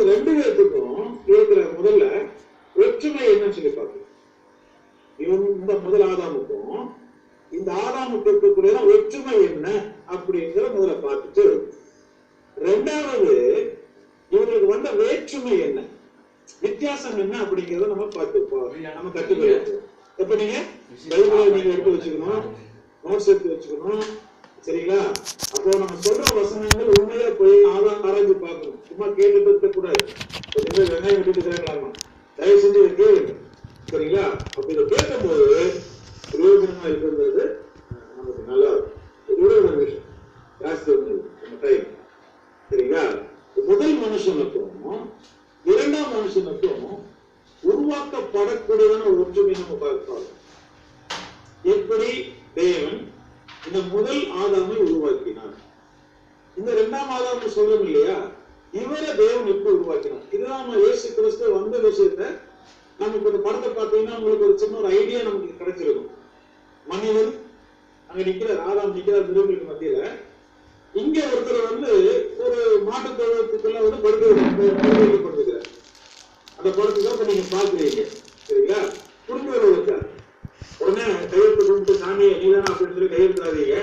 ரெண்டு பேருக்கும் இருக்கிற முதல்ல ஒற்றுமை என்னன்னு சொல்லி பார்க்கணும். இந்த முதல் ஆதாமுக்கும் இந்த ஆதாமுக்கு இருக்கக்கூடிய ஒற்றுமை என்ன அப்படிங்கிற முதல்ல பார்த்துட்டு, ரெண்டாவது இவங்களுக்கு வந்த வேற்றுமை என்ன, வித்தியாசம் என்ன அப்படிங்கிறத நம்ம நம்ம கற்றுக்கணும். எப்ப நீங்க பைபிளை நீங்க எடுத்து வச்சுக்கணும், நோட்ஸ் எடுத்து வச்சுக்கணும், சரிங்களா? அப்போ நம்ம சொல்ற வசனங்கள் உண்மையா போய் ஆராய்ந்து பார்க்கணும். சும்மா கேட்டுட்டு இருக்க கூடாது. வெங்காயம் விட்டுட்டு கேட்கலாமா? தயவு செஞ்சு இதை கேளுங்க, சரிங்களா? அப்படி இதை கேட்கும் போது பிரயோஜனமா இருக்கிறது நமக்கு நல்லா இருக்கும். விஷயம் ஜாஸ்தி வந்து டைம், சரிங்களா? முதல் மனுஷனுக்கும் இரண்டாம் மனுஷனுக்கும் உருவாக்கப்படக்கூடியதான ஒற்றுமை நம்ம பார்க்கலாம். எப்படி தேவன் இந்த முதல் ஆதாமை உருவாக்கினார், இந்த இரண்டாம் ஆதாம் சொல்றோம் இல்லையா, இவரை தேவன் எப்படி உருவாக்கினார். இதுதான் நம்ம இயேசு கிறிஸ்து வந்த விஷயத்த நமக்கு இந்த படத்தை பார்த்தீங்கன்னா உங்களுக்கு ஒரு சின்ன ஒரு ஐடியா நமக்கு கிடைச்சிருக்கும். மனிதன் அங்க நிக்கிறார், ஆதாம் நிக்கிறார் மிருகங்களுக்கு மத்தியில. இங்க ஒருத்தர் வந்து ஒரு மாட்டு தொழுவத்துக்குள்ள வந்து படுத்துக்கிறார். அந்த படத்துக்கு நீங்க பாக்குறீங்க, சரிங்களா? புரிஞ்சு வருவார். உடனே கையெழுத்து கொண்டு சாமியை நீதானா அப்படின்னு சொல்லி கையெழுத்தாதீங்க.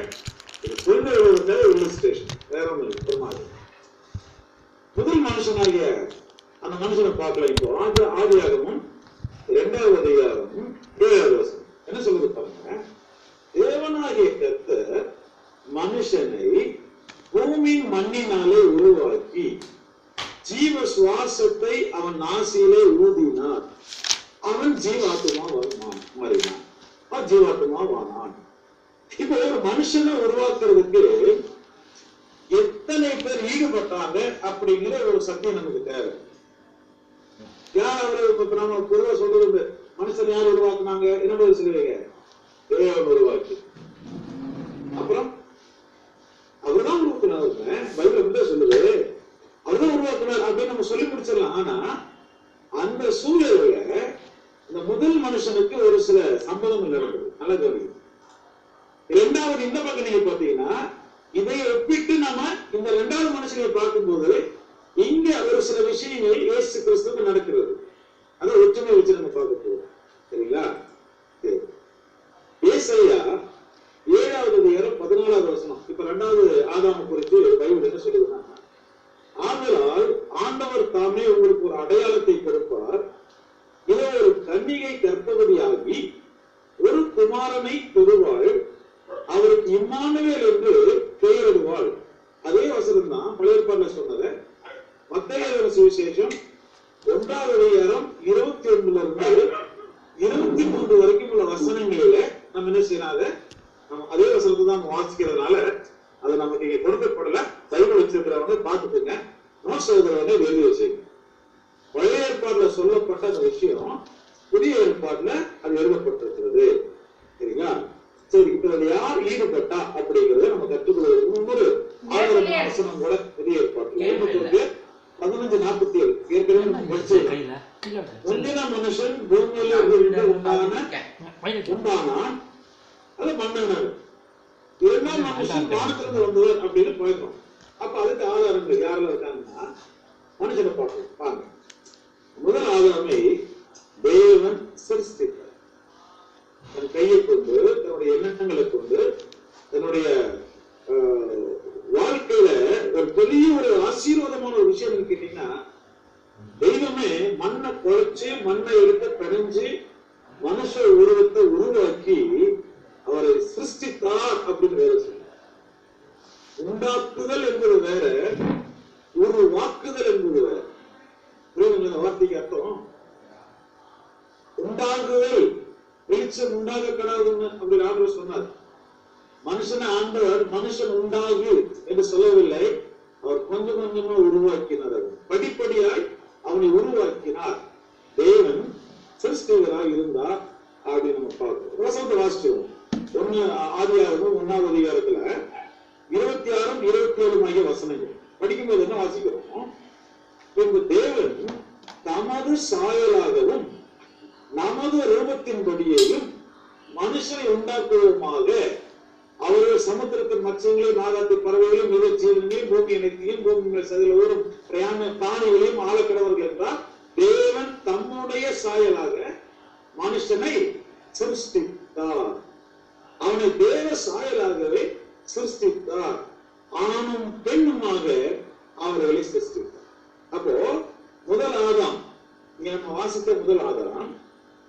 புரிஞ்சு வருவதற்காக இல்லஸ்ட்ரேஷன், வேற ஒண்ணு இல்லை. ஒரு மாதிரி முதல் மனுஷனாகிய அந்த மனுஷனை பார்க்கல. இப்போ ஆதியாகமும் 2வது அதிகாரமும் 7வது வசனம் என்ன சொல்லுது பாருங்க. தேவனாகிய கர்த்தர் மனுஷனை பூமியின் மண்ணினாலே உருவாக்கி ஜீவ சுவாசத்தை அவன் நாசியிலே ஊதினார். அவன் ஜீவாத்மா மாறினான், ஜீவாத்மாவானான். இப்ப ஒரு மனுஷனை உருவாக்குறதுக்கு எத்தனை பேர் ஈடுபட்டாங்க அப்படிங்கிற ஒரு சத்தியம் நமக்கு தேவை. யார் அவரு நம்ம பொதுவா சொல்றது, மனுஷன் யார் உருவாக்குனாங்க, என்ன பதில் சொல்லுவீங்க? தேவன் உருவாக்கி. அப்புறம் அவர்தான் உருவாக்குனாங்க, பைபிள் அப்படிதான் சொல்லுது, அவர்தான் உருவாக்குனார் அப்படின்னு நம்ம சொல்லி முடிச்சிடலாம். ஆனா அந்த சூழல்ல இந்த முதல் மனுஷனுக்கு ஒரு சில சம்பவங்கள் நடக்குது. நல்லா கவனிங்க. இரண்டாவது இந்த பக்கம் நீங்க பாத்தீங்கன்னா, இதை ஒப்பிட்டு நம்ம இந்த இரண்டாவது மனுஷனை பார்க்கும்போது இங்க ஒரு சில விஷயங்கள் இயேசு கிறிஸ்துவுக்கு நடக்கிறது. அதை ஒற்றுமை வச்சு நம்ம பார்க்க போறோம், சரிங்களா? ஏசாயா 7வது அதிகாரம் 14வது வசனம். இப்ப 2வது ஆதாம குறித்து பைபிள் என்ன சொல்லுதுன்னா, ஆதலால் ஆண்டவர் தாமே உங்களுக்கு ஒரு அடையாளத்தை கொடுப்பார், இதோ ஒரு கன்னிகை கர்ப்பவதியாகி ஒரு குமாரனை பெறுவாள், அவருக்கு இம்மானுவேல் என்று பெயரிடுவாள். அதே வசனம் தான் பழைய ஏற்பாட்டுல சொன்னது. மத்தேயு சுவிசேஷம் 1வது அதிகாரம் 21 இருந்து 23 வரைக்கும் உள்ள வசனங்களில நம்ம என்ன செய்யறாங்க, நம்ம அதே வசனத்தை தான் வாசிக்கிறதுனால அது நமக்கு இங்க கொடுக்கப்படல. பைபிள் வச்சிருக்கிறவங்க பார்த்துக்கோங்க, நோட்ஸ் எழுதுறவங்க எழுதி வச்சுங்க. பழைய ஏற்பாடுல சொல்லப்பட்ட அந்த விஷயம் புதிய ஏற்பாடுல அது எழுதப்பட்டிருக்கிறது, சரிங்களா? சரி, இப்ப அது யார் ஈடுபட்டா அப்படிங்கறத நம்ம கற்றுக்கொள்வது இன்னொரு ஆயிரம் வசனம் கூட புதிய ஏற்பாட்டுல 15:47 ஏற்கனவே முந்தின மனுஷன் பூமியில உண்டானான், அது மன்னன். இரண்டாம் மனுஷன் வானத்திலிருந்து வந்தவர் அப்படின்னு போயிருக்கோம். அப்ப அதுக்கு ஆதாரங்கள் யாரெல்லாம் இருக்காங்கன்னா மனுஷனை பார்க்கணும். பாருங்க, முதல் ஆதாமை தேவன் சிருஷ்டித்தார். தன் கையை கொண்டு, தன்னுடைய எண்ணங்களை கொண்டு, தன்னுடைய வாழ்க்கையில ஒரு பெரிய ஒரு ஆசீர்வாதமான ஒரு விஷயம் கேட்டீங்கன்னா, தெய்வமே மண்ணை குறைச்சு மண்ணை எடுத்து கடைஞ்சு மனுஷ உருவத்தை உருவாக்கி அவரை சிருஷ்டித்தார் அப்படின்னு வேற சொல்ல. உண்டாக்குதல் என்பது வேற, உருவாக்குதல் என்பது வேற. புரியுதுங்களா வார்த்தைக்கு அர்த்தம்? உண்டாகுதல், வெளிச்சம் உண்டாக கூடாதுன்னு அப்படி ஆண்டவர் சொன்னார். மனுஷனை ஆண்டவர் மனுஷன் உண்டாகு என்று சொல்லவில்லை, அவர் கொஞ்சம் கொஞ்சமா உருவாக்கினார். படிப்படியாய் அவனை உருவாக்கினார். தேவன் சிருஷ்டிகராக இருந்தார் அப்படின்னு நம்ம பார்க்கிறோம். வசனத்தை வாசிச்சிருவோம். ஆதியாகமம் 1வது அதிகாரத்துல 26, 27 ஆகிய வசனங்கள் படிக்கும்போது என்ன வாசிக்கிறோம்? பின்பு தேவன் தமது சாயலாகவும் நமது ரூபத்தின்படியேயும் மனுஷனை உண்டாக்குவோமாக அவர்கள் சமுத்திரத்தின் மச்சங்களையும் ஆகாத்து பறவைகளையும் மிக ஜீவனையும் பூமி அனைத்தையும் பூமி மேல் சதில் ஊரும் பிரயாண பிராணிகளையும் ஆளக்கிடவர்கள் என்றால் தேவன் தம்முடைய சாயலாக மனுஷனை சிருஷ்டித்தார். அவனை தேவ சாயலாகவே சிருஷ்டித்தார். ஆணும் பெண்ணுமாக அவர்களை சிருஷ்டித்தார். அப்போ முதல் ஆதாம், இங்க நம்ம வாசித்த முதல் ஆதாம்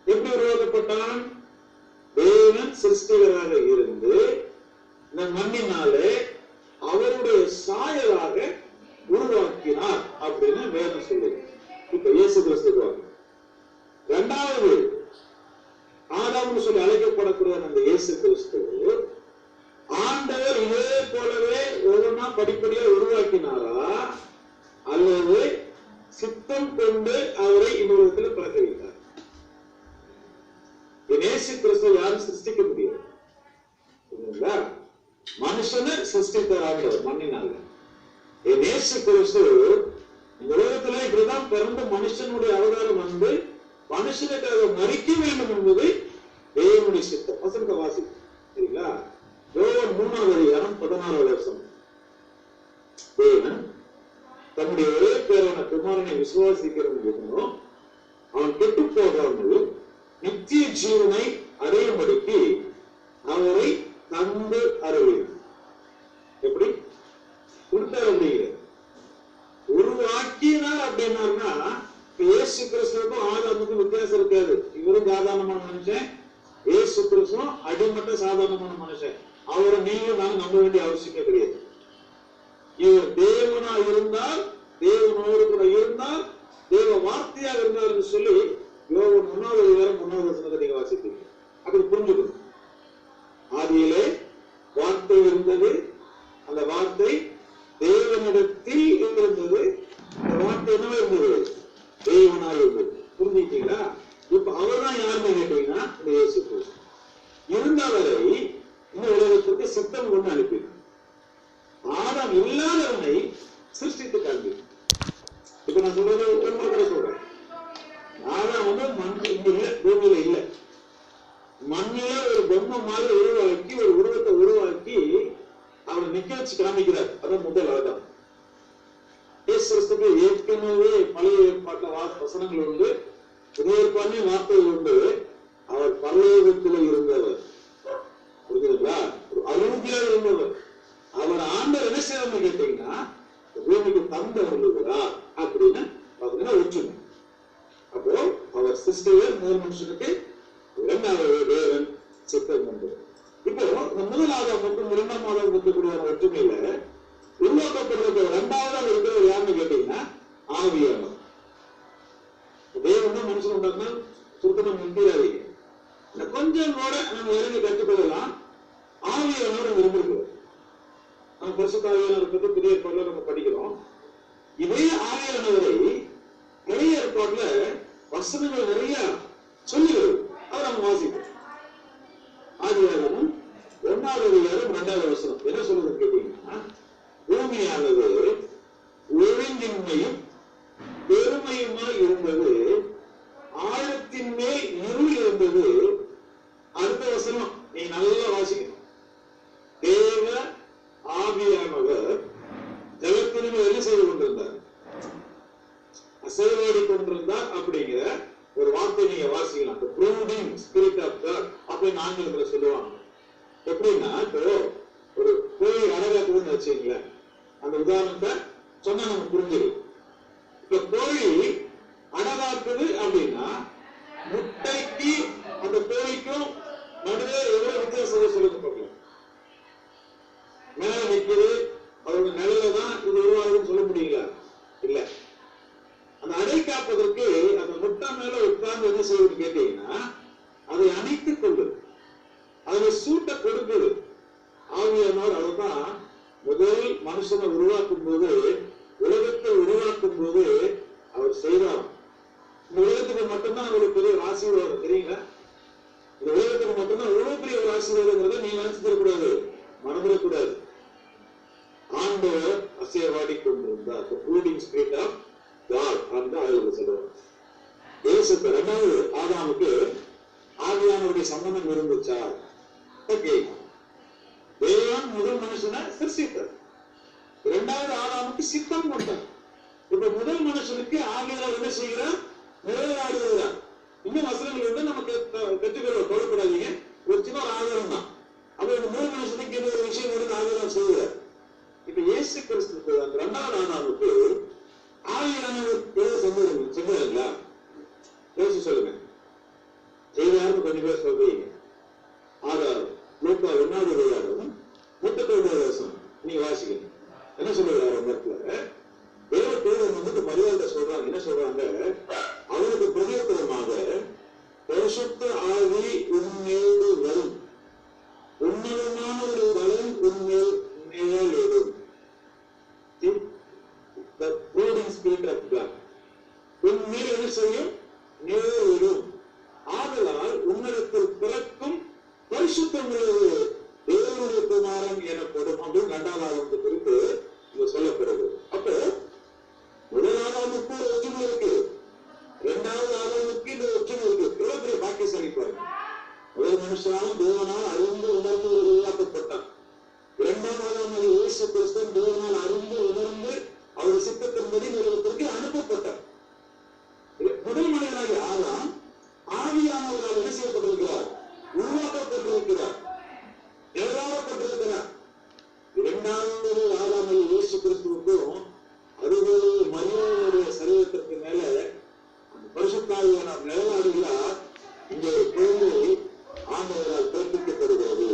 எப்படி உருவாக்கப்பட்டான்? தேவன் சிருஷ்டிகராக இருந்து இந்த மண்ணினாலே அவருடைய சாயலாக உருவாக்கினார் அப்படின்னு வேதம் சொல்லுது. இப்ப இயேசு கிறிஸ்து இரண்டாவது ஆதாம்னு சொல்லி அழைக்கப்படக்கூடிய அந்த இயேசு கிறிஸ்து ஆண்டவர் இதே போலவே ஒவ்வொன்றா படிப்படியா உருவாக்கினாரா அல்லது சித்தம் கொண்டு அவரை இன்னொருத்தில் பிறக்க வைத்தார்? இயேசு கிறிஸ்து யாரும் சிருஷ்டிக்க முடியாது. மனுஷனை சிருஷ்டித்தார் மண்ணினால. இயேசு கிறிஸ்து இந்த உலகத்துல இப்படிதான் பிறந்த மனுஷனுடைய அவதாரம் வந்து மனுஷனுக்காக மறிக்க வேண்டும் என்பது தேவனுடைய சித்தம். வசனத்தை வாசி சரிங்களா? யோவான் 3:16 தேவன் தன்னுடைய ஒரே பேரான குமாரனை விசுவாசிக்கிறவங்களும் அவன் கெட்டு போகாமலும் நித்திய ஜீவனை அடையும்படிக்கு அவரை தந்து அருளினார். எப்படி கொடுத்தார்? அப்படிங்கிற உருவாக்கினார் அப்படின்னாருன்னா இயேசு கிறிஸ்துவுக்கும் ஆதாமுக்கும் வித்தியாசம் இருக்காது. இவரும் சாதாரணமான மனுஷன், இயேசு கிறிஸ்துவும் அடிமட்ட சாதாரணமான மனுஷன். அவரை நீங்களும் நாங்க நம்ப வேண்டிய அவசியம் கிடையாது. இவர் தேவனா இருந்தால், தேவனோடு கூட இருந்தால், தேவ வார்த்தையாக இருந்தார் என்று சொல்லி யோவான் 3:3 நீங்க வாசிப்பீங்க. அப்படி புரிஞ்சுக்கணும். ஆதியிலே வார்த்தை இருந்தது, அந்த வார்த்தை தேவனிடத்தில் இருந்தது, அந்த வார்த்தை என்னவா இருந்தது? தேவனாக இருந்தது. புரிஞ்சுக்கிட்டீங்களா? இப்ப அவர் தான் யாருன்னு கேட்டீங்கன்னா இந்த இயேசு கிறிஸ்து இருந்தவரை இந்த உலகத்திற்கு சித்தம் கொண்டு அனுப்பினார். ஆதாம் இல்லாதவனை சிருஷ்டித்து காண்பினார். இப்ப நான் சொல்றது ஒன்று சொல்றேன். ஆதாம் வந்து மண் இங்க இல்ல, பூமியில இல்ல, மண்ணில ஒரு பொம்மை மாதிரி உருவாக்கி ஒரு உருவத்தை உருவாக்கி அவரை நிக்க வச்சு காமிக்கிறார். அதான் முதல் ஆதாம். இயேசுக்கு ஏற்கனவே பழைய ஏற்பாட்டு வசனங்கள் உண்டு, புதிய ஏற்பாடு வார்த்தைகள் உண்டு. அவர் பரலோகத்தில் இருந்தவர், புரியுதுங்களா? அருகில இருந்தவர். அவர் ஆண்டவர் என்ன செய்யணும்னு கேட்டீங்கன்னா பூமிக்கு தந்த வருகிறார் அப்படின்னு பாத்தீங்கன்னா ஒற்றுமை. அப்போ அவர் சிருஷ்டிகர், முதல் மனுஷனுக்கு இரண்டாவது தேவன் சித்தம் உண்டு. இப்போ இந்த முதலாவது மற்றும் இரண்டாம் மாதம் இருக்கக்கூடிய ஒற்றுமையில உருவாக்கப்படுறது இரண்டாவது இருக்கிறவர் யாருன்னு கேட்டீங்கன்னா ஆவியானவர். தேவன் தான் மனுஷன் உண்டாக்குனா சுத்தமா நிற்கிறாதீங்க, கொஞ்சம் கூட நம்ம இறங்கி கற்றுக்கொள்ளலாம். ஆவியானவர் இருந்திருக்கிறார். நம்ம பரிசுத்த ஆவியானவரை பற்றி புதிய ஏற்பாடுல நம்ம படிக்கிறோம். இதே ஆவியானவரை பழைய ஏற்பாடுல வசனங்கள் நிறைய சொல்லுகிறது. அதை நம்ம வாசிப்போம். ஆதியாகமம் 1:2 என்ன சொல்றது கேட்டீங்கன்னா, பூமியானது ஒழுங்கின்மையும் பெருமையுமாய் இருந்தது, ஆழத்தின் மேல் இருள் இருந்தது. அடுத்த வசனம் நீ நல்லா வாசிக்கணும். தேவ ஆவியானவர் ஜலத்தின் என்ன செய்து கொண்டிருந்தார்? அசைவாடி கொண்டிருந்தார் அப்படிங்கிற ஒரு வார்த்தை நீங்க வாசிக்கலாம். ப்ரூடிங் ஸ்பிரிட் ஆஃப் காட் அப்படின்னு ஆங்கிலத்துல சொல்லுவாங்க. எப்படின்னா, இப்போ ஒரு கோழி அடகாக்குதுன்னு வச்சுங்களேன், அந்த உதாரணத்தை சொன்னா நமக்கு புரிஞ்சிடும். இப்ப கோழி அடகாக்குது அப்படின்னா முட்டைக்கு அந்த கோழிக்கும் நடுவே எவ்வளவு வித்தியாசம் சொல்லுங்க பார்க்கலாம். மேல நிற்குது, அதோட நிலையில தான் இது உருவாகுதுன்னு சொல்ல முடியுங்களா? இல்ல. அந்த அடை காப்பதற்கு அந்த முட்டை மேல உட்கார்ந்து என்ன செய்யுதுன்னு கேட்டீங்கன்னா அதை அணைத்துக் கொள்ளுது, அதுல சூட்டை கொடுக்குது. ஆவியானவர் அதுதான் முதல் மனுஷனை உருவாக்கும் போது, உலகத்தை உருவாக்கும் போது அவர் செய்தார். இந்த உலகத்துக்கு மட்டும்தான் அவருக்கு பெரிய ஒரு ஆசீர்வாதம் தெரியுங்களா? இந்த உலகத்துக்கு மட்டும்தான் எவ்வளவு பெரிய ஒரு ஆசீர்வாதங்கிறத நீங்க நினைச்சிடக்கூடாது, மறந்துடக்கூடாது. ஆண்டவர் அசைவாடி கொண்டிருந்தார். சொல்லுவாங்க. இயேசுக்கு இரண்டாவது ஆதாமுக்கு ஆவியானவருடைய சம்பந்தம் இருந்துச்சா? முதல் மனுஷனை சிருஷ்டித்தார். இரண்டாவது ஆதாமுக்கு சித்தம் கொண்டார். இப்ப முதல் மனுஷனுக்கு ஆவியானவர் என்ன செய்கிறார்? நிறைவேறாடுகிறார். இன்னும் வசனங்கள் வந்து நமக்கு கற்றுக்கிறோம், தொழப்படாதீங்க. ஒரு சின்ன ஆதாரம் தான். அப்ப இந்த முதல் மனுஷனுக்கு இந்த ஒரு விஷயம் வந்து ஆதாரம் செய்கிறார். இப்ப இயேசு கிறிஸ்துக்கு அந்த இரண்டாவது ஆதாமுக்கு ஆவியானவர் செஞ்சாருங்களா? யோசிச்சு சொல்லுங்க. செய்தாருன்னு கொஞ்சம் பேர் சொல்றீங்க. ஆதாரம் லூக்கா 1வது அதிகாரம் 32வது வசனம் நீங்க வாசிக்கணும். என்ன சொல்லுகிறாரு அந்த இடத்துல? தேவ தூதன் வந்து மரியாதை சொல்றாங்க. என்ன சொல்றாங்க? அவருக்கு பிரதியுத்தரமாக, பரிசுத்த ஆவி உன்மேல் வரும், உன்னதமான ஒரு பலன் உன்மேல் நிழலிடும். The brooding spirit of God. உன்மேல் என்ன செய்யும்? நிழலிடும். ஆதலால் உன்னிடத்தில் பிறக்கும் பரிசுத்தம் உள்ளது தேவனுடைய குமாரன் எனப்படும் அப்படின்னு 2வது ஆதாரத்தை குறித்து இங்க சொல்லப்படுது. அப்ப முதல் ஆதாரமுக்கு ஒரு ஒற்றுமை இருக்கு, 2வது ஆதாரமுக்கு இந்த ஒற்றுமை இருக்கு. எவ்வளவு பெரிய பாக்கியசாலி பாருங்க. முதல் மனுஷனாலும் தேவனால் அறிந்து உணர்ந்து உருவாக்கப்பட்டான். 2வது ஆதாரம் இயேசு கிறிஸ்து தேவனால் அறிந்து உணர்ந்து அவர் சித்தத்தின்படி நிறுவனத்திற்கு அனுப்பப்பட்டார். முதல் மனிதனாகிய ஆதாம் ஆவியானவரால் என்ன செய்யப்பட்டிருக்கிறார்? உருவாக்கப்பட்டிருக்கிறார், எழுதப்பட்டிருக்கிறார். 2வது ஆதாம் இயேசு கிறிஸ்துவுக்கும் 60 மரியாதையுடைய சரீரத்திற்கு மேல பரிசுத்தாவியானவர் நிழலாடுகிறார். இந்த ஒரு குழந்தை ஆண்டவரால் பிறப்பிக்கப்படுகிறது.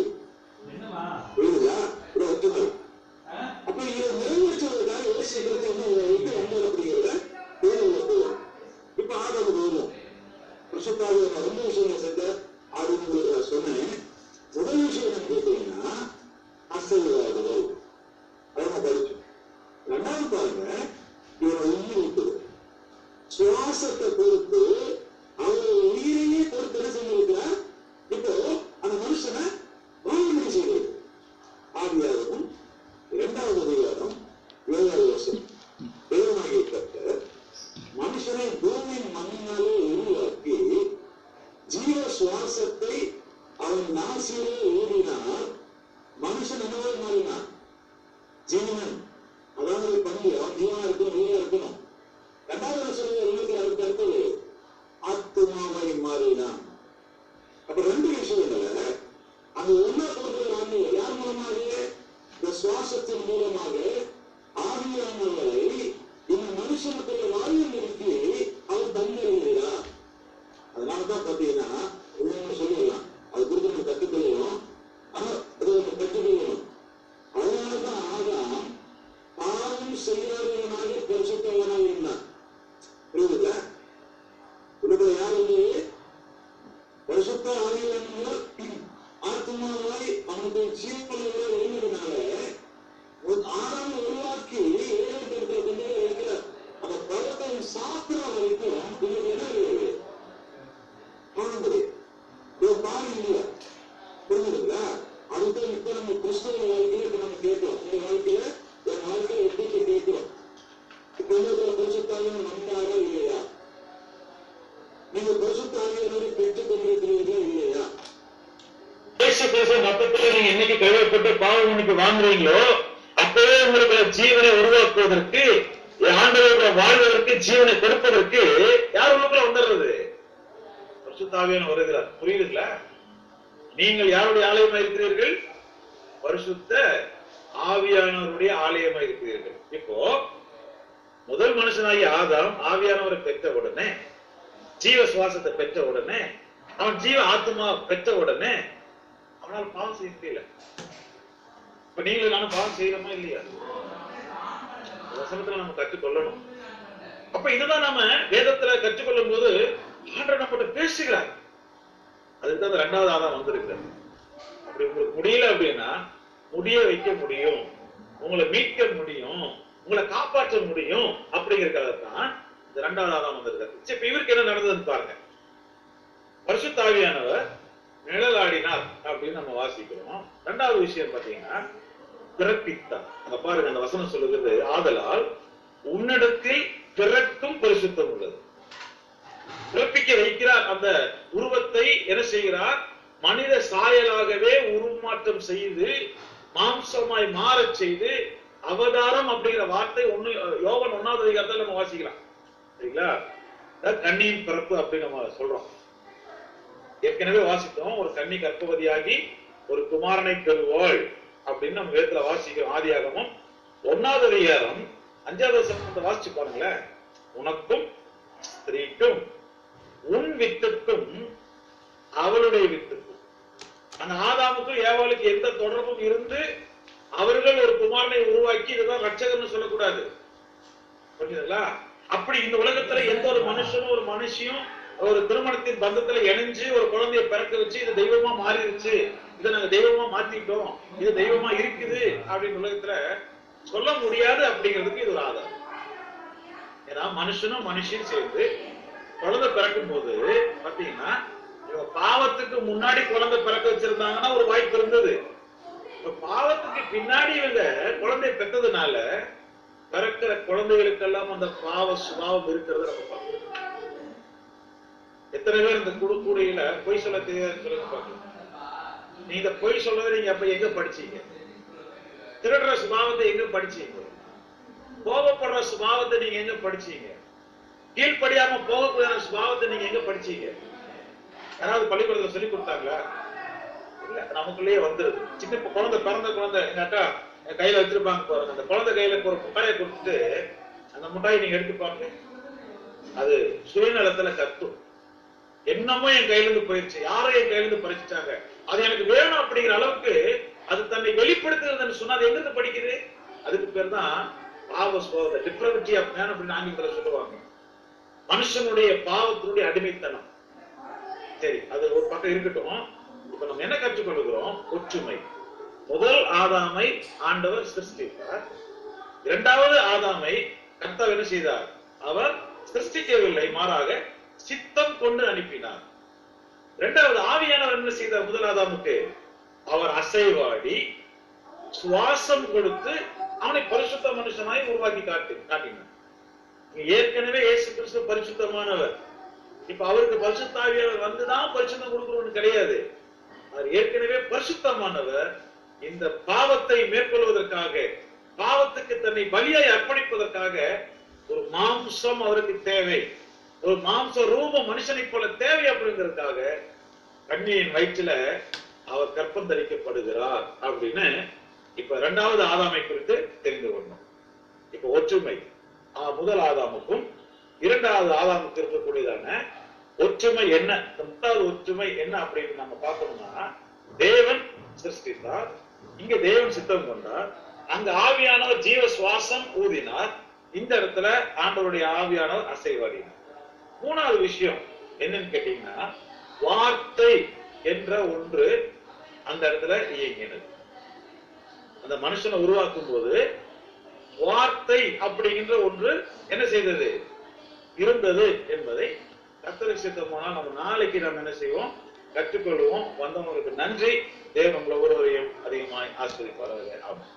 புரியுதா? ஒற்றுமை. அப்ப இதை நிறைவேற்றுவதற்காக இயேசு கிறிஸ்து என்ன அப்படிங்கிறத இப்ப ஆதாம் வரும். பரிசுத்தாவியானவர் 2 விஷயங்கள் செஞ்ச ஆதாம் சொன்னேன். முதல் விஷயம் என்ன கேட்டீங்கன்னா அசைவாடுதல். அதை நான் படிச்சோம். 2வது பாருங்க, இவரை உயிர் விட்டது. சுவாசத்தை பொறுத்து அவருடைய உயிரையே பொறுத்து என்ன செஞ்சிருக்கிறார்? இப்போ அந்த மனுஷனை வாழ்முறை செய்கிறது. ஆவியாகவும் 2வது அதிகாரம் 7வது வசனம். தேவனாகிய கர்த்தர் மனுஷனை பூமியின் மண்ணினாலே உருவாக்கி ஜீவ சுவாசத்தை அவன் நாசியிலே ஊதினார். மனுஷன் என்னவோ மாறினான்? ஜீவன். அதாவது பண்பு, அவன் ஜீவனா இருக்கணும், உயிரா இருக்கணும். 2வது வருஷம் அடுத்தது ஆத்துமாவை மாறினான். அப்ப 2 விஷயங்கள அந்த ஒன்னா கொடுக்கிறாங்க. யார் மூலமாக? இந்த சுவாசத்தின் மூலமாக ஆவியானவரை இந்த மனுஷனுக்குள்ள வாயு நிறுத்தி அவர் தந்திருக்கிறார். அதனாலதான் பாத்தீங்கன்னா ஒண்ணு சொல்லிடலாம், அது குறித்து நம்ம கற்றுக்கொள்ளணும். ஆனா அதை நம்ம கற்றுக்கொள்ளணும். அதனாலதான் ஆதாம் பாவம் செய்யாதவனாக பரிசுத்தவனாக இருந்தான். புரியுதுங்களா? உலகத்துல யார் வந்து பரிசுத்த ஆவியானவர் ஆத்மாவாய் அவனுக்கு ஜீவனோட இருந்ததுனால ஆதாம் உருவாக்கி இருக்கிற அந்த பழத்தை சாப்பிடுற வரைக்கும் உங்களுக்கு என்ன காண முடியும்? பாரு இல்லையா? புரிஞ்சுதுங்களா? அதுதான் இப்ப நம்ம கிறிஸ்தவ வாழ்க்கையில இப்ப நம்ம கேட்கிறோம். இந்த வாழ்க்கையில என் வாழ்க்கையில எப்படி கேட்கிறோம்? இப்ப உங்களுக்கு பரிசுத்தாவியம் நம்பாரா இல்லையா? நீங்க பரிசுத்தாவியனோடு பெற்றுக் கொண்டிருக்கிறீர்களா இல்லையா? மொத்தத்துல நீங்க என்னைக்கு கழுவப்பட்டு பாவம் உனக்கு வாங்குறீங்களோ அப்பவே உங்களுக்குள்ள ஜீவனை உருவாக்குவதற்கு, ஆண்டவர்களை வாழ்வதற்கு, ஜீவனை கொடுப்பதற்கு யார் உங்களுக்குள்ள வந்துடுறது? பரிசுத்தாவியானவர் வருகிறார். புரியுதுங்களா? நீங்கள் யாருடைய ஆலயமா இருக்கிறீர்கள்? பரிசுத்த ஆவியானவருடைய ஆலயமா இருக்கிறீர்கள். இப்போ முதல் மனுஷனாகிய ஆதாம் ஆவியானவரை பெற்ற உடனே, ஜீவ சுவாசத்தை பெற்ற உடனே, அவன் ஜீவ ஆத்மா பெற்ற உடனே அவனால் பாவம் செய்ய முடியல. இப்ப நீங்களும் நானும் பாவம் செய்யறோமா இல்லையா? வசனத்துல நம்ம கற்றுக்கொள்ளணும். அப்ப இதுதான் நாம வேதத்துல கற்றுக்கொள்ளும் போது ஆண்டவர் நம்மகிட்ட பேசுகிறார். அதுதான் 2வது ஆதாம் வந்திருக்கிறார். அப்படி உங்களுக்கு முடியல அப்படின்னா முடிய வைக்க முடியும், உங்களை மீட்க முடியும், உங்களை காப்பாற்ற முடியும். அப்படிங்கிறதுக்காகத்தான் இந்த 2வது ஆதாம் வந்திருக்காரு. இப்ப இவருக்கு என்ன நடந்ததுன்னு பாருங்க. பரிசுத்த ஆவியானவர் நிழலாடினார் அப்படின்னு நம்ம வாசிக்கிறோம். 2வது விஷயம் பாத்தீங்கன்னா பிறப்பித்தார். அங்க பாருங்க, அந்த வசனம் சொல்லுகிறது, ஆதலால் உன்னிடத்தில் பிறக்கும் பரிசுத்தம் உள்ளது. பிறப்பிக்க வைக்கிறார். அந்த உருவத்தை என்ன செய்கிறார்? மனித சாயலாகவே உருமாற்றம் செய்து மாம்சமாய் மாறச் செய்து அவதாரம் அப்படிங்கிற வார்த்தை யோவான் 1வது அதிகாரத்துல நம்ம வாசிக்கலாம். சரிங்களா? கன்னியின் பிறப்பு அப்படின்னு நம்ம சொல்றோம். ஏற்கனவே வாசித்தோம். ஒரு கன்னி கர்ப்பவதியாகி ஒரு குமாரனை பெறுவாள் அப்படின்னு நம்ம வேதத்துல வாசிக்கிறோம். ஆதியாகமம் 1வது அதிகாரம் 5வது வசனத்தை வாசிச்சு பாருங்களேன். உனக்கும் ஸ்திரீக்கும் உன் வித்துக்கும் அவளுடைய வித்துக்கும். அந்த ஆதாமுக்கும் ஏவாளுக்கு எந்த தொடர்பும் இருந்து அவர்கள் ஒரு குமாரனை உருவாக்கி இதுதான் ரட்சகர்னு சொல்லக்கூடாது. புரியுதுங்களா? அப்படி இந்த உலகத்துல எந்த ஒரு மனுஷனும் ஒரு மனுஷியும் ஒரு திருமணத்தின் பந்தத்துல இணைஞ்சு ஒரு குழந்தைய பிறக்க வச்சு இது தெய்வமா மாறிடுச்சு, இதை நாங்க தெய்வமா மாத்திட்டோம், இது தெய்வமா இருக்குது அப்படின்னு உலகத்துல சொல்ல முடியாது. அப்படிங்கிறதுக்கு இது ஒரு ஆதாரம். ஏன்னா மனுஷனும் மனுஷியும் சேர்ந்து குழந்தை பிறக்கும் போது பாத்தீங்கன்னா இவங்க பாவத்துக்கு முன்னாடி குழந்தை பிறக்க வச்சிருந்தாங்கன்னா ஒரு வாய்ப்பு இருந்தது. பாவத்துக்கு பின்னாடி இவங்க குழந்தைய பெற்றதுனால பிறக்கிற குழந்தைகளுக்கெல்லாம் அந்த பாவ சுபாவம் இருக்கிறது நம்ம பார்க்கணும். எத்தனை பேர் இந்த கூடையில பொய் சொல்ல தெரியாது சொல்லுங்க பார்க்கலாம். நீங்க பொய் சொல்றதை நீங்க அப்ப எங்க படிச்சீங்க? திருடுற சுபாவத்தை எங்க படிச்சீங்க? கோபப்படுற சுபாவத்தை நீங்க எங்க படிச்சீங்க? கீழ்படியாம போகக்கூடிய சுபாவத்தை நீங்க எங்க படிச்சீங்க? யாராவது பள்ளிக்கூடத்துல சொல்லி கொடுத்தாங்களா? இல்ல, நமக்குள்ளேயே வந்துருது. சின்ன குழந்தை பிறந்த குழந்தை எங்க அக்கா கையில வச்சிருப்பாங்க பாருங்க. அந்த குழந்தை கையில ஒரு முட்டாயை கொடுத்துட்டு அந்த முட்டாயை நீங்க எடுத்து பாருங்க, அது சுயநலத்துல கத்தும். என்னமோ என் கையில இருந்து போயிடுச்சு, யாரோ என் கையில இருந்து பறிச்சுட்டாங்க, அது எனக்கு வேணும் அப்படிங்கிற அளவுக்கு அது தன்னை வெளிப்படுத்துறதுன்னு சொன்னா அது எங்கிருந்து படிக்குது? அதுக்கு பேர் தான் பாவ சுபாவத்தை, டிப்ரவிட்டி ஆஃப் மேன் அப்படின்னு ஆங்கிலத்துல சொல்லுவாங்க. மனுஷனுடைய பாவத்தினுடைய அடிமைத்தனம். சரி, அது ஒரு பக்கம் இருக்கட்டும். இப்ப நம்ம என்ன கற்றுக்கொள்கிறோம்? ஒற்றுமை. முதல் ஆதாமை ஆண்டவர் சிருஷ்டித்தார். 2வது ஆதாமை கர்த்தர் என்ன செய்தார்? அவர் சிருஷ்டிக்கவில்லை, மாறாக சித்தம் கொண்டு அனுப்பினார். 2வது ஆவியானவர் என்ன செய்தார்? முதல் ஆதாமுக்கு அவர் அசைவாடி சுவாசம் கொடுத்து அவனை பரிசுத்த மனுஷனாய் உருவாக்கி காட்டினார். ஏற்கனவே இயேசு கிறிஸ்து பரிசுத்தமானவர். இப்ப அவருக்கு பரிசுத்த ஆவியானவர் வந்துதான் பரிசுத்தம் கொடுக்கணும்னு கிடையாது. அவர் ஏற்கனவே பரிசுத்தமானவர். இந்த பாவத்தை மேற்கொள்வதற்காக, பாவத்துக்கு தன்னை பலியாய் அர்ப்பணிப்பதற்காக ஒரு மாம்சம் அவருக்கு தேவை, ஒரு மாம்ச ரூபம் மனுஷனை போல தேவை. அப்படிங்கிறதுக்காக கன்னியின் வயிற்றுல அவர் கற்பம் தரிக்கப்படுகிறார் அப்படின்னு இப்ப 2வது ஆதாமை குறித்து தெரிந்து கொள்ளணும். இப்ப ஒற்றுமை முதல் ஆதாமுக்கும் 2வது ஆதாமுக்கு இருக்கக்கூடியதான ஒற்றுமை என்ன? 3வது ஒற்றுமை என்ன அப்படின்னு நம்ம பார்க்கணும்னா, தேவன் சிருஷ்டித்தார், இங்க தேவன் சித்தம் கொண்டார், அங்க ஆவியானவர் ஜீவ சுவாசம் ஊதினார், இந்த இடத்துல ஆண்டவருடைய ஆவியானவர் அசைவாடினார். 3வது விஷயம் என்னன்னு கேட்டீங்கன்னா, வார்த்தை என்ற ஒன்று அந்த இடத்துல இயங்கினது. அந்த மனுஷனை உருவாக்கும் போது வார்த்தை அப்படிங்கிற ஒன்று என்ன செய்தது? இருந்தது என்பதை கர்த்தருக்கு சித்தமானால் நம்ம நாளைக்கு நம்ம என்ன செய்வோம்? கற்றுக்கொள்வோம். வந்தவங்களுக்கு நன்றி. தேவன் உங்களை ஒருவரையும் அதிகமாய் ஆசீர்வதிப்பாராக. ஆமாம்,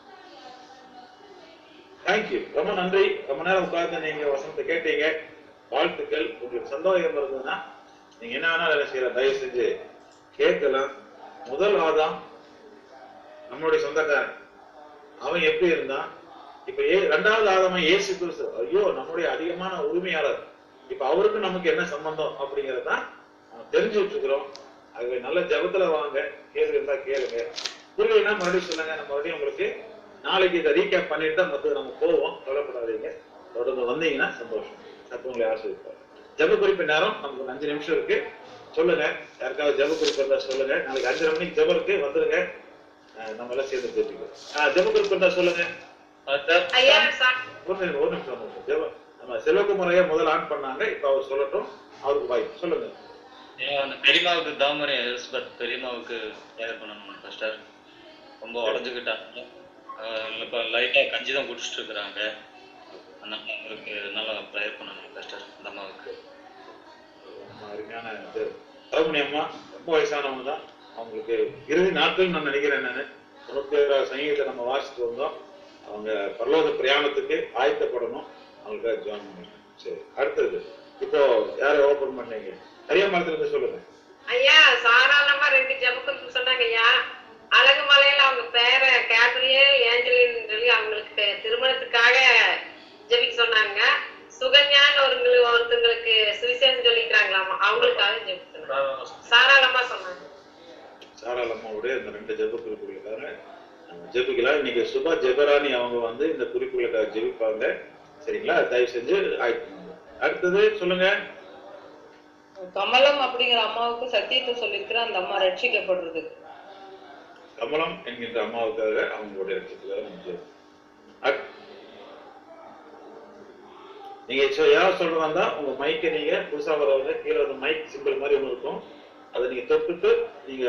தேங்க்யூ, ரொம்ப நன்றி. ரொம்ப நேரம் உட்கார்ந்து நீங்க வசனத்தை கேட்டீங்க, வாழ்த்துக்கள். உங்களுக்கு சந்தோஷம் இருந்ததுன்னா நீங்க என்ன வேணாலும் என்ன செய்யலாம், தயவு செஞ்சு கேட்கலாம். முதல் ஆதாம் நம்மளுடைய சொந்தக்காரன், அவன் எப்படி இருந்தான்? இப்ப 2வது ஆதாமை இயேசு கிறிஸ்து, ஐயோ நம்முடைய அதிகமான உரிமையாளர். இப்ப அவருக்கு நமக்கு என்ன சம்பந்தம் அப்படிங்கறதான் தெரிஞ்சுட்டு இருக்கிறோம். ஆகவே நல்ல ஜபத்துல வாங்க, கேள்வி இருந்தா கேளுங்க, புரியலைன்னா மறுபடியும் சொல்லுங்க. நம்ம மறுபடியும் உங்களுக்கு நாளைக்கு இதை ரீகேப் பண்ணிட்டு தான் மற்ற நம்ம போவோம். கவலைப்படாதீங்க, தொடர்ந்து வந்தீங்கன்னா சந்தோஷம். உங்களை ஆசீர்வதிப்பார். ஜப குறிப்பு நேரம் நமக்கு 5 நிமிஷம் இருக்கு. சொல்லுங்க, யாருக்காவது ஜப குறிப்பு இருந்தா சொல்லுங்க. நாளைக்கு 5:30 மணிக்கு ஜபம் இருக்கு, வந்துருங்க. நம்ம எல்லாம் சேர்ந்து தெரிஞ்சுக்கிறோம். ஜப குறிப்பு இருந்தா சொல்லுங்க. ஒரு நிமிஷம் ஜபம். நம்ம செல்வகுமார் ஐயா முதல் ஆன் பண்ணாங்க, இப்ப அவர் சொல்லட்டும். அவருக்கு வாய்ப்பு சொல்லுங்க. பெரியமாவுக்கு தாமரை எலிசபெத் பெரியமாவுக்கு ப்ரேயர் பண்ணணும் பாஸ்டர். ரொம்ப உடஞ்சுக்கிட்டாங்க. இப்போ லைட்டாக கஞ்சி தான் குடிச்சிட்டு இருக்கிறாங்க. அதனால அவங்களுக்கு நல்லா ப்ரேயர் பண்ணணும் பாஸ்டர். அந்த அம்மாவுக்கு அருமையான தரமணி அம்மா, ரொம்ப வயசானவங்க தான். அவங்களுக்கு இறுதி நாட்கள் நான் நினைக்கிறேன். நான் 97 சங்கீதத்தை நம்ம வாசிட்டு வந்தோம். அவங்க பரலோக பிரயாணத்துக்கு ஆயத்தப்படணும். அவங்களுக்காக ஜாயின் பண்ணணும். சரி, அடுத்தது இப்போ யாரை ஓபன் பண்ணீங்க? கரியா மரத்துல இருந்து சொல்லுங்க. ஐயா, சாராளமா 2 ஜெப குறிப்பு சொன்னாங்க ஐயா. அழகுமலையில அவங்க பேரை கேப்ரியல் ஏஞ்சலின்னு சொல்லி அவங்களுக்கு திருமணத்துக்காக ஜெபிக்க சொன்னாங்க. சுகன்யான்னு ஒருத்தங்களுக்கு சுவிசேஷம் சொல்லிக்கிறாங்களாமா, அவங்களுக்காக ஜெபிக்கணும். சாராளமா சொன்னாங்க. சாராளம்மாவுடைய இந்த 2 ஜெப குறிப்புகளுக்காக ஜெபிக்கலாம். இன்னைக்கு சுபா ஜெபராணி அவங்க வந்து இந்த குறிப்புகளுக்காக ஜெபிப்பாங்க. சரிங்களா? தயவு செஞ்சு அடுத்தது சொல்லுங்க. கமலம் அப்படிங்கிற அம்மாவுக்கு சத்தியத்தை சொல்லிருக்கிற அந்த அம்மா ரட்சிக்கப்படுறது. கமலம் என்கின்ற அம்மாவுக்காக அவங்களுடைய ரட்சிப்புக்காக நீங்க யார் சொல்றதா இருந்தா உங்க மைக்கை நீங்க புதுசா வரவங்க கீழே ஒரு மைக் சிம்பிள் மாதிரி ஒண்ணு இருக்கும், அதை நீங்க தொட்டுட்டு நீங்க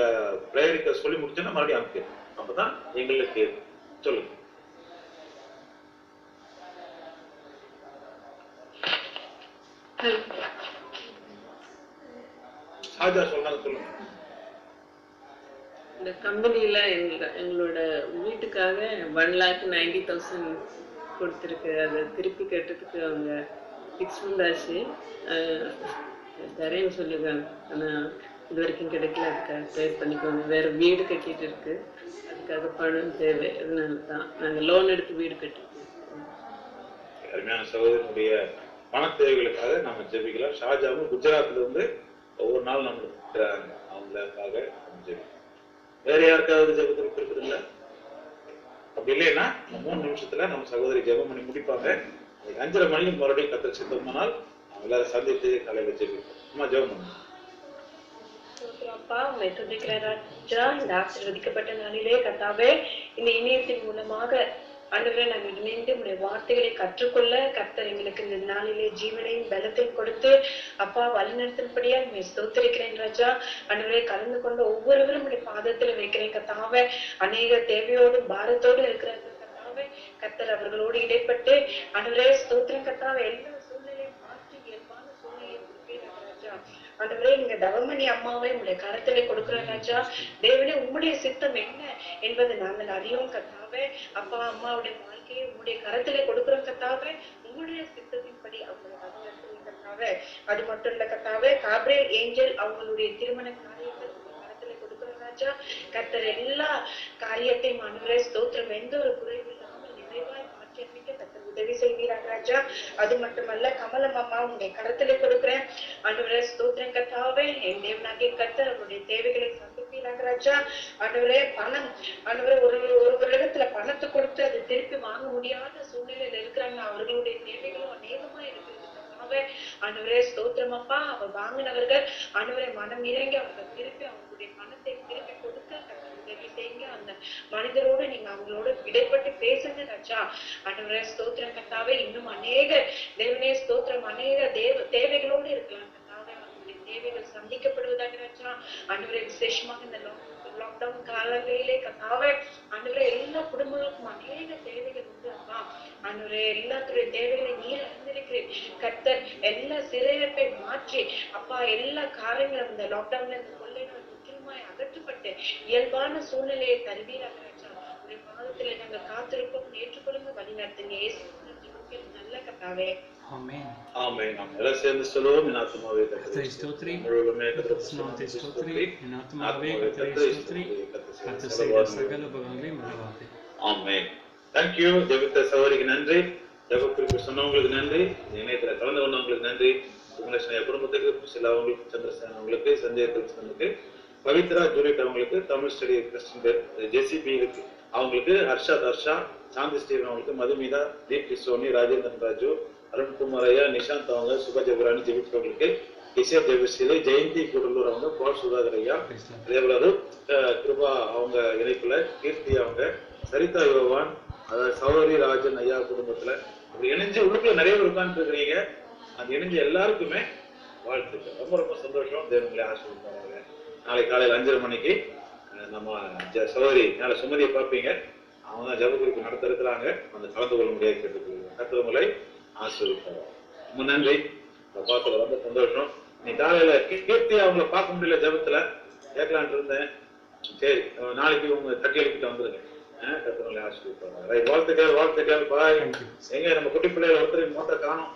பிரேயரிக்க சொல்லி முடிச்சோன்னா மறுபடியும் அனுப்பிடும். அப்பதான் எங்களுக்கு சொல்லுங்க. சாஜா சொன்னாங்க, சொல்லுங்க. இந்த கம்பெனியில எங்களோட வீட்டுக்காக 1,90,000 கொடுத்துருக்கு. அதை திருப்பி கட்டுறதுக்கு அவங்க ஃபிக்ஸ் பண்ணாச்சு, தரேன்னு சொல்லிருக்காங்க. ஆனால் இது வரைக்கும் கிடைக்கல. அதுக்காக ப்ரே பண்ணிக்கோங்க. வேற வீடு கட்டிட்டு இருக்கு, அதுக்காக பணம் தேவை. அதனால தான் நாங்கள் லோன் எடுத்து வீடு கட்டிருக்கோம். அருமையான சகோதரனுடைய பண தேவைகளுக்காக நாம ஜெபிக்கலாம். ஷாஜாவும் குஜராத்ல இருந்து ஒவ்வொரு நாள் நம்ம இருக்கிறாங்க, அவங்களுக்காக ஜெபிக்கலாம். வேற யாருக்காவது ஜெபத்திற்கு இருக்குதுங்களா? அப்படி இல்லைன்னா 3 நிமிஷத்துல நம்ம சகோதரி ஜெபம் பண்ணி முடிப்பாங்க. 5:30 மணிக்கு மறுபடியும் கத்தர் சித்தமானால் எல்லாரும் சந்தித்து காலையில ஜெபிப்போம். அம்மா ஜெபம் பண்ணுங்க. அப்பா, உண்மை துதிக்கிற ராஜா, இந்த ஆசீர்வதிக்கப்பட்ட நாளிலே கர்த்தாவே, இந்த இணையத்தின் மூலமாக ஆண்டவரே நாங்கள் இணைந்து உடைய வார்த்தைகளை கற்றுக்கொள்ள கர்த்தர் எங்களுக்கு இந்த நாளிலே ஜீவனையும் பலத்தையும் கொடுத்து அப்பா வழிநடத்தின்படியா உண்மை ஸ்தோத்திரிக்கிறேன் ராஜா. ஆண்டவரே கலந்து கொண்ட ஒவ்வொருவரும் உடைய பாதத்துல வைக்கிறேன் கர்த்தாவே. அநேக தேவையோடும் பாரத்தோடு இருக்கிறார்கள் கர்த்தாவே. கர்த்தர் அவர்களோடு இடைப்பட்டு ஆண்டவரே ஸ்தோத்திரம் கர்த்தாவே, எல்லா சூழ்நிலையும் மாற்றி இயல்பான சூழ்நிலையை கொடுப்பீர்கள் ராஜா. ஆண்டவரே, நீங்க தவமணி அம்மாவை உங்களுடைய கரத்திலே கொடுக்கிற ராஜா. தேவனே, உம்முடைய சித்தம் என்ன என்பதை நாங்கள் அறியோம் கர்த்தாவே. அப்பா அம்மாவுடைய வாழ்க்கையை உங்களுடைய கரத்திலே கொடுக்கிறோம் கர்த்தாவே. உங்களுடைய சித்தத்தின்படி அவங்களை வழிநடத்துங்க கர்த்தாவே. அது மட்டும் இல்ல கர்த்தாவே, காப்ரியல் ஏஞ்சல் அவங்களுடைய திருமண காரியத்தை கரத்திலே கொடுக்கிறோம் ராஜா. கர்த்தர் எல்லா காரியத்தையும் ஆண்டவரே ஸ்தோத்திரம், எந்த ஒரு குறைவு இல்லாமல் நிறைவாய் கர்த்தர் உதவி செய்வீராக ராஜா. அது மட்டுமல்ல, கமலம் அம்மா உங்களுடைய கரத்திலே கொடுக்கிறேன் ஆண்டவரே ஸ்தோத்திரம் கர்த்தாவே. என் தேவனாகிய கர்த்தர் அவருடைய தேவைகளை சந்திப்பீராக ராஜா. ஆண்டவரே, பணம் ஆண்டவரே ஒரு இடத்துல பணத்தை கொடுத்து அதை திருப்பி வாங்க முடியாத சூழ்நிலையில இருக்கிறாங்க. அவர்களுடைய தேவைகளும் அநேகமா இருக்குது கர்த்தாவே. ஆண்டவரே ஸ்தோத்திரம் அப்பா. அவர் வாங்கினவர்கள் ஆண்டவரே மனம் இறங்கி அவங்க திருப்பி அவங்களுடைய பணத்தை திருப்பி கொடுக்க உதவி செய்யுங்க. அந்த மனிதரோடு நீங்க அவங்களோட இடைப்பட்டு பேசுங்க ராஜா. ஆண்டவரே ஸ்தோத்திரம் கர்த்தாவே. இன்னும் அநேக தேவனே ஸ்தோத்திரம், அநேக தேவைகளோடு இருக்கலாம் கர்த்தாவே. அவங்களுடைய தேவைகள் சந்திக்கப்படுவதாக ராஜா. ஆண்டவரே, விசேஷமாக இந்த லாக்டவுன் காலங்களிலே கர்த்தாவே ஆண்டவரே எல்லா குடும்பங்களுக்கும் அநேக தேவைகள் உண்டு அப்பா. ஆண்டவரே, எல்லாத்துடைய தேவைகளை நீர் அறிந்திருக்கிறேன் கர்த்தர். எல்லா சிறையிருப்பை மாற்றி அப்பா எல்லா காரியங்களும் இந்த லாக்டவுன்ல இந்த கொள்ளைகள் முற்றிலுமாய் அகற்றப்பட்டு இயல்பான சூழ்நிலையை தருவீராக ராஜா. ஒரு பாதத்துல நாங்க காத்திருப்போம், ஏற்றுக்கொள்ளுங்க, வழி நடத்துங்க. நல்ல கர்த்தாவே. ஆமென். ஆமென். நாம் எல்லாம் சேர்ந்து சொல்லுவோம். என் ஆத்துமாவே கர்த்தரை ஸ்தோத்திரி, முழுவதுமே நாமத்தை ஸ்தோத்திரி, என் ஆத்துமாவே கர்த்தரை ஸ்தோத்திரி, கர்த்தர் செய்த சகல உபகாரங்களையும் மறவாதே. ஆமென். Thank you. ஜெபித்த சகோதரிக்கு நன்றி, ஜெப குறிப்பு சொன்னவங்களுக்கு நன்றி, இணையத்துல கலந்து கொண்டவங்களுக்கு நன்றி, உங்களுடைய குடும்பத்துக்கு, சில அவங்களுக்கு, சந்திரசேன் அவங்களுக்கு, சஞ்சய் கிருஷ்ணனுக்கு, பவித்ரா ஜூலியட் அவங்களுக்கு, தமிழ் ஸ்டடி கிறிஸ்டின் ஜெசிபி அவங்களுக்கு, ஹர்ஷா, சாந்தி ஸ்டீவன் அவங்களுக்கு, மதுமிதா, தீப்தி சோனி, ராஜேந்திரன் ராஜு, அருண்குமார் ஐயா, நிஷாந்த் அவங்க, சுபா ஜெபராணி ஜெபிச்சவங்களுக்கு, இசையப் ஜெபிஸ்ரீ, ஜெயந்தி கூடலூர் அவங்க, பால் சுதாகர் ஐயா, அதே போல கிருபா அவங்க இணைப்புல, கீர்த்தி அவங்க, சரிதா யோவான், அதாவது சௌரி ராஜன் ஐயா குடும்பத்துல அப்படி இணைஞ்சு உள்ளுக்குள்ள நிறைய பேர் உட்கார்ந்து இருக்கிறீங்க. அது இணைஞ்ச எல்லாருக்குமே வாழ்த்துக்கள். ரொம்ப ரொம்ப சந்தோஷம். தேவங்களே ஆசீர்வதிப்பாங்க. நாளை காலையில் 5:30 மணிக்கு நம்ம சகோதரி மேல சுமதியை பார்ப்பீங்க. அவங்க தான் ஜப குறிப்பு நடத்த இருக்கிறாங்க. அந்த கலந்து கொள்ள முடியாது கேட்டுக்கொள்ளுங்க. கர்த்தர் ஆசீர்வதிப்பாங்க. ரொம்ப நன்றி. பார்க்கல ரொம்ப சந்தோஷம். நீ காலையில கீர்த்தி அவங்கள பார்க்க முடியல, ஜபத்துல கேட்கலான்ட்டு இருந்தேன். சரி, நாளைக்கு உங்க தட்டி எழுப்பிட்டு வந்துருங்க. கர்த்தர் ஆசீர்வதிப்பாங்க. வாழ்த்துக்கள். பாய். எங்க நம்ம குட்டி பிள்ளைகள் ஒருத்தர் மோட்டை காணும்.